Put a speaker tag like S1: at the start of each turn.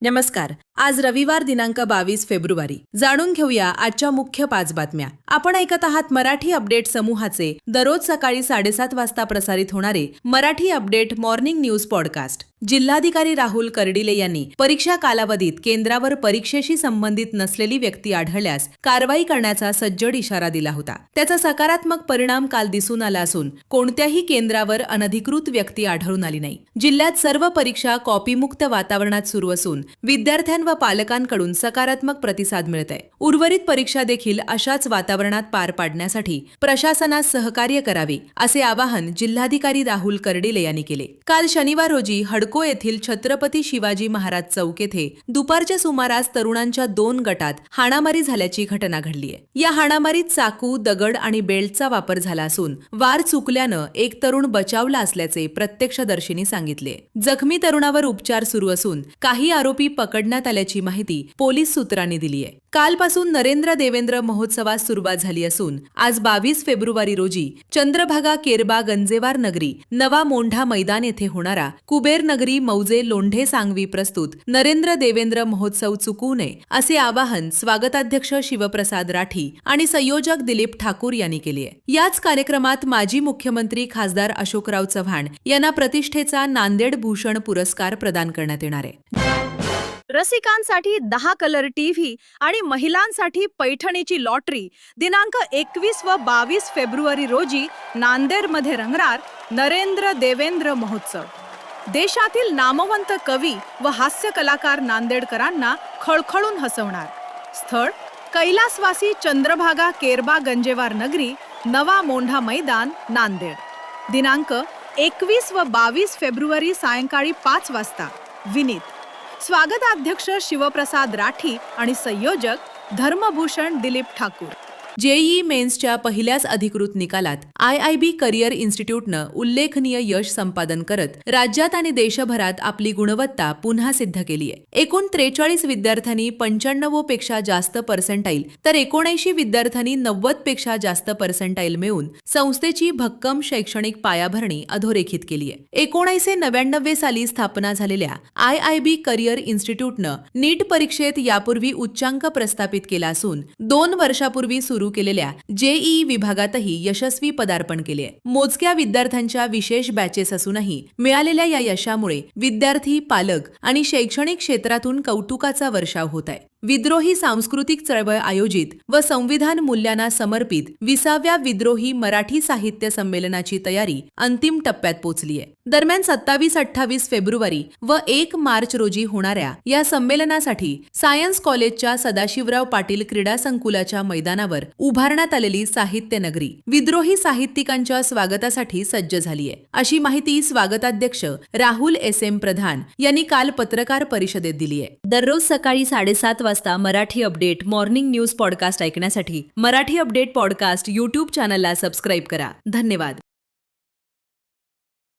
S1: नमस्कार. आज रविवार दिनांक 22 फेब्रुवारी. जाणून घेऊया आजच्या मुख्य 5 बातम्या. आपण ऐकत आहात मराठी अपडेट समूहाचे दररोज सकाळी 7:30 वाजता प्रसारित होणारे Marathi update morning news podcast. जिल्हाधिकारी राहुल कर्डिले यांनी परीक्षा कालावधीत केंद्रावर परीक्षेशी संबंधित नसलेली व्यक्ती आढळल्यास कारवाई करण्याचा सज्जड इशारा दिला होता. त्याचा सकारात्मक परिणाम काल दिसून आला असून कोणत्याही केंद्रावर अनधिकृत व्यक्ती आढळून आली नाही. जिल्ह्यात सर्व परीक्षा कॉपीमुक्त वातावरणात सुरू असून विद्यार्थ्यां व पालकांकडून सकारात्मक प्रतिसाद मिळत आहे. उर्वरित परीक्षा देखील अशाच वातावरणात पार पाडण्यासाठी प्रशासनास सहकार्य करावे असे आवाहन जिल्हाधिकारी राहुल कर्डिले यांनी केले. काल शनिवार रोजी हडको येथील छत्रपती शिवाजी महाराज चौक येथे दुपारच्या सुमारास तरुणांच्या 2 गटात हाणामारी झाल्याची घटना घडली आहे. या हाणामारीत चाकू, दगड आणि बेल्टचा वापर झाला असून वार चुकल्यानं एक तरुण बचावला असल्याचे प्रत्यक्षदर्शींनी सांगितले. जखमी तरुणावर उपचार सुरू असून काही आरोपी पकडण्यात आल्याची माहिती पोलीस सूत्रांनी दिली आहे. कालपासून नरेंद्र देवेंद्र महोत्सवास सुरुवात झाली असून आज 22 फेब्रुवारी रोजी चंद्रभागा केरबा गंजेवार नगरी नवा मोंढा मैदान येथे होणारा कुबेर नगरी मौजे लोंढे सांगवी प्रस्तुत नरेंद्र देवेंद्र महोत्सव चुकवू नये असे आवाहन स्वागताध्यक्ष शिवप्रसाद राठी आणि संयोजक दिलीप ठाकूर यांनी केले आहे. याच कार्यक्रमात माजी मुख्यमंत्री खासदार अशोकराव चव्हाण यांना प्रतिष्ठेचा नांदेड भूषण पुरस्कार प्रदान करण्यात येणार आहे.
S2: रसिकांसाठी 10 कलर टीव्ही आणि महिलांसाठी पैठणीची लॉटरी दिनांक 21 व 22 फेब्रुवारी रोजी नांदेडमध्ये रंगणार नरेंद्र देवेंद्र महोत्सव. देशातील नामवंत कवी व हास्य कलाकार नांदेडकरांना खळखळून हसवणार. स्थळ कैलासवासी चंद्रभागा केरबा गंजेवार नगरी नवा मोंढा मैदान नांदेड. दिनांक 21 व 22 फेब्रुवारी सायंकाळी 5 वाजता. विनीत स्वागताध्यक्ष शिवप्रसाद राठी आणि संयोजक धर्मभूषण दिलीप ठाकूर.
S1: जेईई मेन्सच्या पहिल्याच अधिकृत निकालात आयआयबी करिअर इन्स्टिट्यूटनं उल्लेखनीय यश संपादन करत राज्यात आणि देशभरात आपली गुणवत्ता पुन्हा सिद्ध केली आहे. एकूण 43 विद्यार्थ्यांनी 95 पेक्षा जास्त पर्सेंटाईल तर 79 विद्यार्थ्यांनी 90 पेक्षा जास्त पर्सेंटाईल मिळवून संस्थेची भक्कम शैक्षणिक पायाभरणी अधोरेखित केली आहे. 1999 साली स्थापना झालेल्या आयआयबी करिअर इन्स्टिट्यूटनं नीट परीक्षेत यापूर्वी उच्चांक प्रस्थापित केला असून 2 वर्षापूर्वी सुरू केलेल्या जेईई विभागातही यशस्वी पदार्पण केले. मोजक्या विद्यार्थ्यांच्या विशेष बॅचेस असूनही मिळालेल्या या यशामुळे विद्यार्थी, पालक आणि शैक्षणिक क्षेत्रातून कौतुकाचा वर्षाव होत आहे. विद्रोही सांस्कृतिक चळवळ आयोजित व संविधान मूल्यांना समर्पित 20व्या विद्रोही मराठी साहित्य संमेलनाची तयारी अंतिम टप्प्यात पोहोचली आहे. दरम्यान 27-28 फेब्रुवारी व 1 मार्च रोजी होणाऱ्या या संमेलनासाठी सायन्स कॉलेजच्या सदाशिवराव पाटील क्रीडा संकुलाच्या मैदानावर उभारण्यात आलेली साहित्य नगरी विद्रोही साहित्यिकांच्या स्वागतासाठी सज्ज झाली आहे, अशी माहिती स्वागताध्यक्ष राहुल SM प्रधान यांनी काल पत्रकार परिषदेत दिली आहे. दररोज सकाळी 7:30 वाजता Marathi update morning news podcast ऐकण्यासाठी मराठी अपडेट पॉडकास्ट YouTube चॅनलला सबस्क्राईब करा. धन्यवाद.